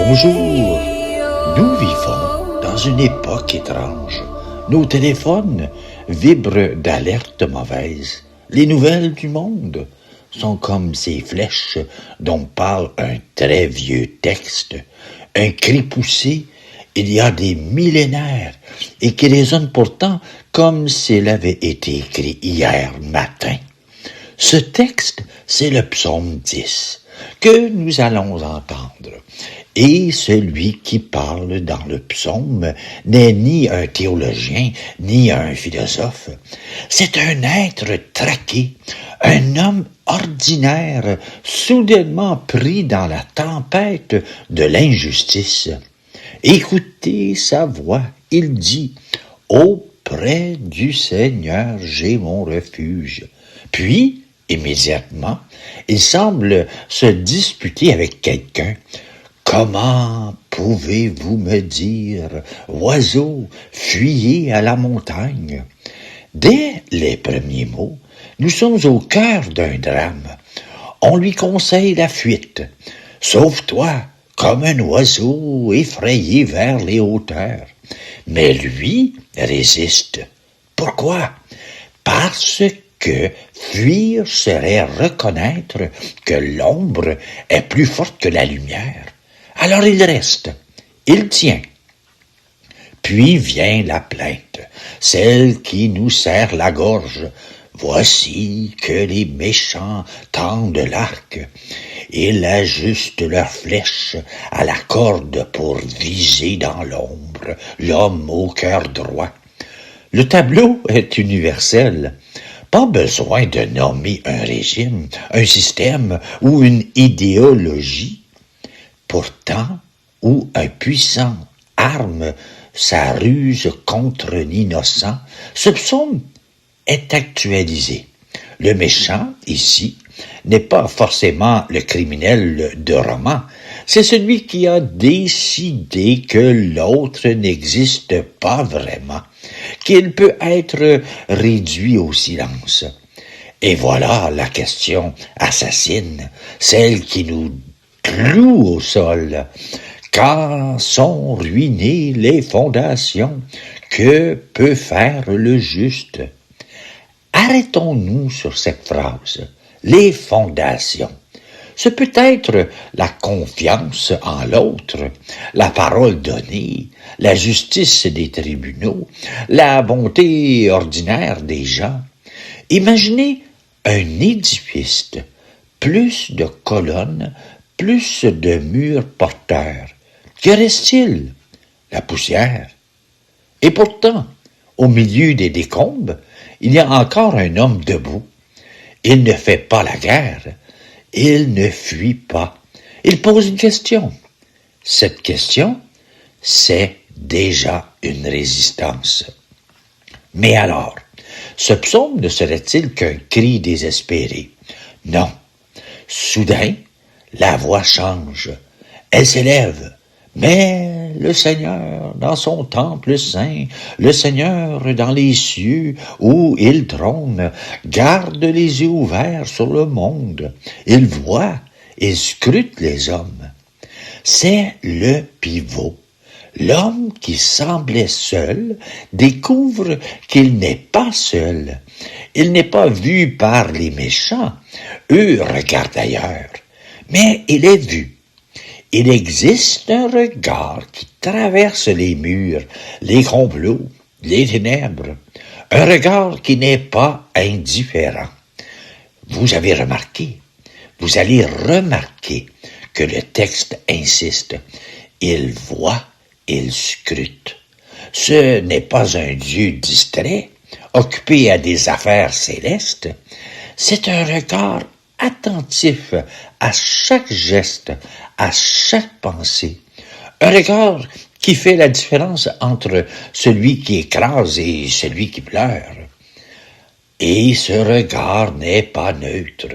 Bonjour, nous vivons dans une époque étrange. Nos téléphones vibrent d'alertes mauvaises. Les nouvelles du monde sont comme ces flèches dont parle un très vieux texte, un cri poussé il y a des millénaires et qui résonne pourtant comme s'il avait été écrit hier matin. Ce texte, c'est le psaume 10 que nous allons entendre. Et celui qui parle dans le psaume n'est ni un théologien, ni un philosophe. C'est un être traqué, un homme ordinaire, soudainement pris dans la tempête de l'injustice. Écoutez sa voix, il dit « Auprès du Seigneur, j'ai mon refuge ». Puis, immédiatement, il semble se disputer avec quelqu'un. Comment pouvez-vous me dire, oiseaux, fuyez à la montagne? Dès les premiers mots, nous sommes au cœur d'un drame. On lui conseille la fuite. Sauve-toi, comme un oiseau effrayé vers les hauteurs. Mais lui résiste. Pourquoi? Parce que fuir serait reconnaître que l'ombre est plus forte que la lumière. Alors il reste, il tient. Puis vient la plainte, celle qui nous serre la gorge. Voici que les méchants tendent l'arc. Ils ajustent leurs flèches à la corde pour viser dans l'ombre l'homme au cœur droit. Le tableau est universel. Pas besoin de nommer un régime, un système ou une idéologie. Pourtant, où un puissant arme sa ruse contre l'innocent, ce psaume est actualisé. Le méchant, ici, n'est pas forcément le criminel de roman, c'est celui qui a décidé que l'autre n'existe pas vraiment, qu'il peut être réduit au silence. Et voilà la question assassine, celle qui nous cloue au sol. Quand sont ruinées les fondations, que peut faire le juste? Arrêtons-nous sur cette phrase. Les fondations. Ce peut être la confiance en l'autre, la parole donnée, la justice des tribunaux, la bonté ordinaire des gens. Imaginez un édifice, plus de colonnes, plus de murs porteurs. Que reste-t-il? La poussière. Et pourtant, au milieu des décombres, il y a encore un homme debout. Il ne fait pas la guerre. Il ne fuit pas. Il pose une question. Cette question, c'est déjà une résistance. Mais alors, ce psaume ne serait-il qu'un cri désespéré? Non. Soudain, la voix change. Elle s'élève. Mais le Seigneur dans son temple saint, le Seigneur dans les cieux où il trône, garde les yeux ouverts sur le monde. Il voit, il scrute les hommes. C'est le pivot. L'homme qui semblait seul découvre qu'il n'est pas seul. Il n'est pas vu par les méchants. Eux regardent ailleurs. Mais il est vu. Il existe un regard qui traverse les murs, les complots, les ténèbres. Un regard qui n'est pas indifférent. Vous avez remarqué, vous allez remarquer que le texte insiste. Il voit, il scrute. Ce n'est pas un Dieu distrait, occupé à des affaires célestes. C'est un regard attentif à chaque geste, à chaque pensée. Un regard qui fait la différence entre celui qui écrase et celui qui pleure. Et ce regard n'est pas neutre.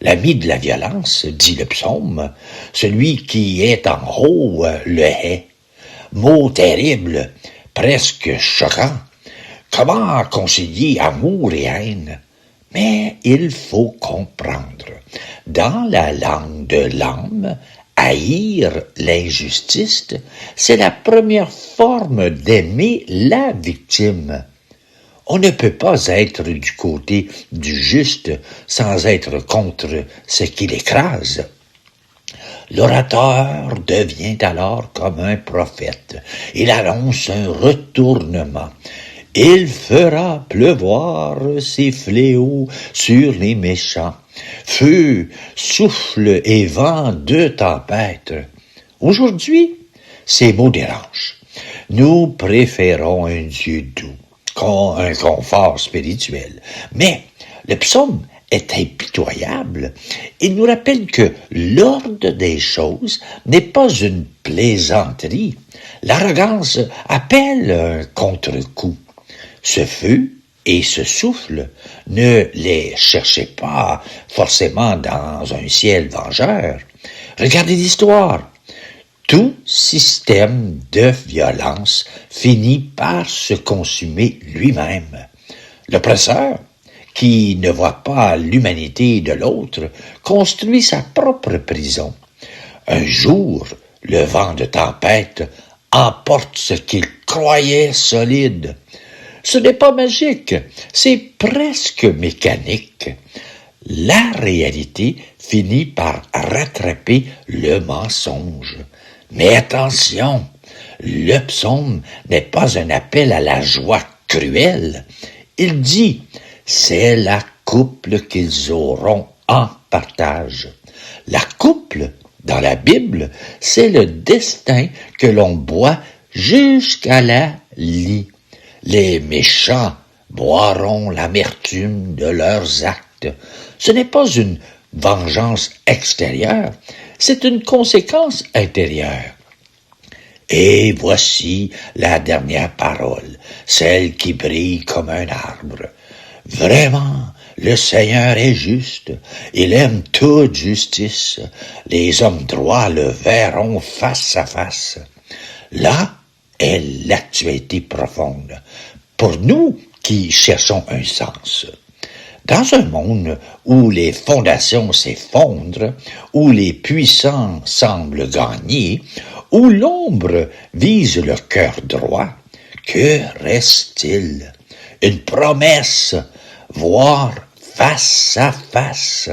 L'ami de la violence, dit le psaume, celui qui est en haut le hait. Mot terrible, presque choquant. Comment concilier amour et haine? Mais il faut comprendre. Dans la langue de l'âme, haïr l'injustice, c'est la première forme d'aimer la victime. On ne peut pas être du côté du juste sans être contre ce qui l'écrase. L'orateur devient alors comme un prophète. Il annonce un retournement. Il fera pleuvoir ses fléaux sur les méchants. Feu, souffle et vent de tempête. Aujourd'hui, ces mots dérangent. Nous préférons un Dieu doux, un confort spirituel. Mais le psaume est impitoyable. Il nous rappelle que l'ordre des choses n'est pas une plaisanterie. L'arrogance appelle un contre-coup. Ce feu et ce souffle, ne les cherchez pas forcément dans un ciel vengeur. Regardez l'histoire. Tout système de violence finit par se consumer lui-même. L'oppresseur, qui ne voit pas l'humanité de l'autre, construit sa propre prison. Un jour, le vent de tempête emporte ce qu'il croyait solide. Ce n'est pas magique, c'est presque mécanique. La réalité finit par rattraper le mensonge. Mais attention, le psaume n'est pas un appel à la joie cruelle. Il dit, c'est la couple qu'ils auront en partage. La couple, dans la Bible, c'est le destin que l'on boit jusqu'à la lie. Les méchants boiront l'amertume de leurs actes. Ce n'est pas une vengeance extérieure, c'est une conséquence intérieure. Et voici la dernière parole, celle qui brille comme un arbre. Vraiment, le Seigneur est juste, il aime toute justice. Les hommes droits le verront face à face. Là est l'actualité profonde. Pour nous qui cherchons un sens. Dans un monde où les fondations s'effondrent, où les puissants semblent gagner, où l'ombre vise le cœur droit, que reste-t-il? Une promesse, voir face à face.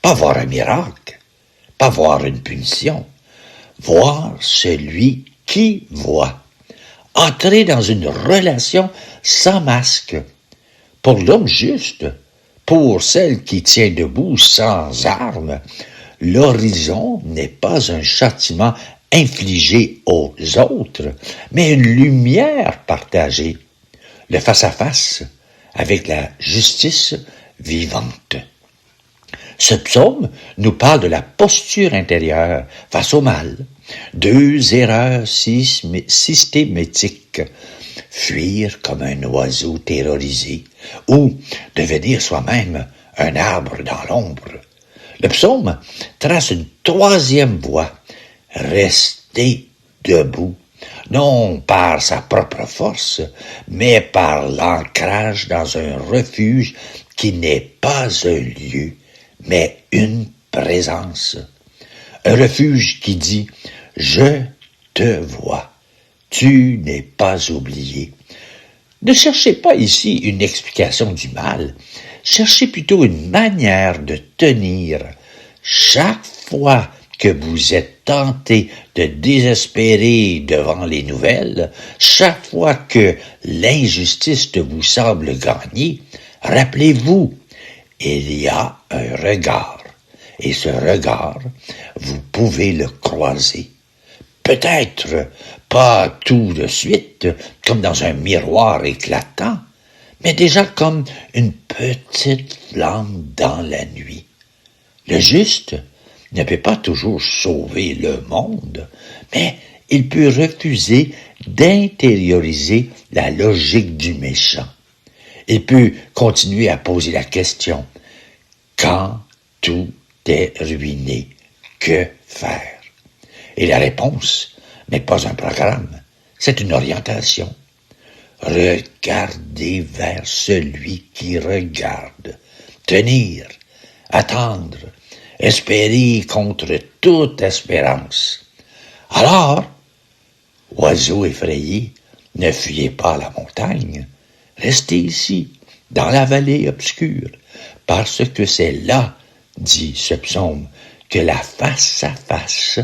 Pas voir un miracle, pas voir une punition, voir celui qui voit. Entrer dans une relation sans masque. Pour l'homme juste, pour celle qui tient debout sans armes, l'horizon n'est pas un châtiment infligé aux autres, mais une lumière partagée. Le face-à-face avec la justice vivante. Ce psaume nous parle de la posture intérieure face au mal. 2 erreurs systématiques. Fuir comme un oiseau terrorisé ou devenir soi-même un arbre dans l'ombre. Le psaume trace une 3e voie. Rester debout, non par sa propre force, mais par l'ancrage dans un refuge qui n'est pas un lieu, mais une présence. Un refuge qui dit « Je te vois, tu n'es pas oublié ». Ne cherchez pas ici une explication du mal, cherchez plutôt une manière de tenir. Chaque fois que vous êtes tenté de désespérer devant les nouvelles, chaque fois que l'injustice vous semble gagner, rappelez-vous, il y a un regard, et ce regard, vous pouvez le croiser. Peut-être pas tout de suite, comme dans un miroir éclatant, mais déjà comme une petite flamme dans la nuit. Le juste ne peut pas toujours sauver le monde, mais il peut refuser d'intérioriser la logique du méchant. Il peut continuer à poser la question « Quand tout est ruiné, que faire ?» Et la réponse n'est pas un programme, c'est une orientation. Regardez vers celui qui regarde, tenir, attendre, espérer contre toute espérance. Alors, oiseaux effrayés, ne fuyez pas la montagne, restez ici, dans la vallée obscure, parce que c'est là, dit ce psaume, que la face à face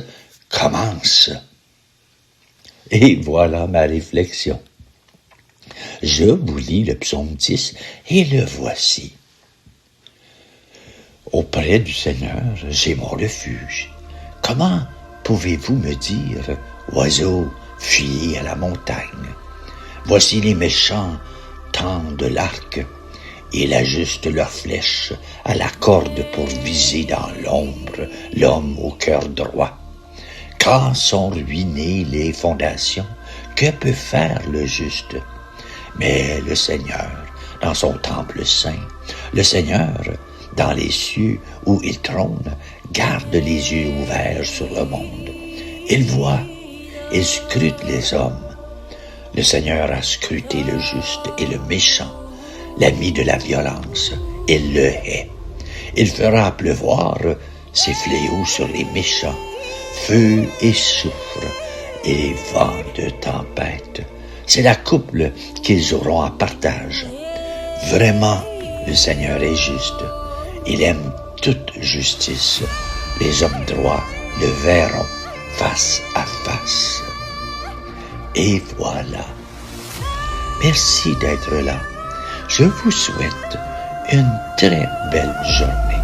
commence. Et voilà ma réflexion. Je vous lis le psaume 10 et le voici. Auprès du Seigneur, j'ai mon refuge. Comment pouvez-vous me dire, oiseaux, fuyez à la montagne? Voici les méchants tendent l'arc, et ils ajustent leurs flèches à la corde pour viser dans l'ombre l'homme au cœur droit. Quand sont ruinées les fondations, que peut faire le juste? Mais le Seigneur, dans son temple saint, le Seigneur, dans les cieux où il trône, garde les yeux ouverts sur le monde. Il voit, il scrute les hommes. Le Seigneur a scruté le juste et le méchant, l'ami de la violence, il le hait. Il fera pleuvoir ses fléaux sur les méchants, feu et soufre et vent de tempête. C'est la couple qu'ils auront en partage. Vraiment, le Seigneur est juste. Il aime toute justice. Les hommes droits le verront face à face. Et voilà. Merci d'être là. Je vous souhaite une très belle journée.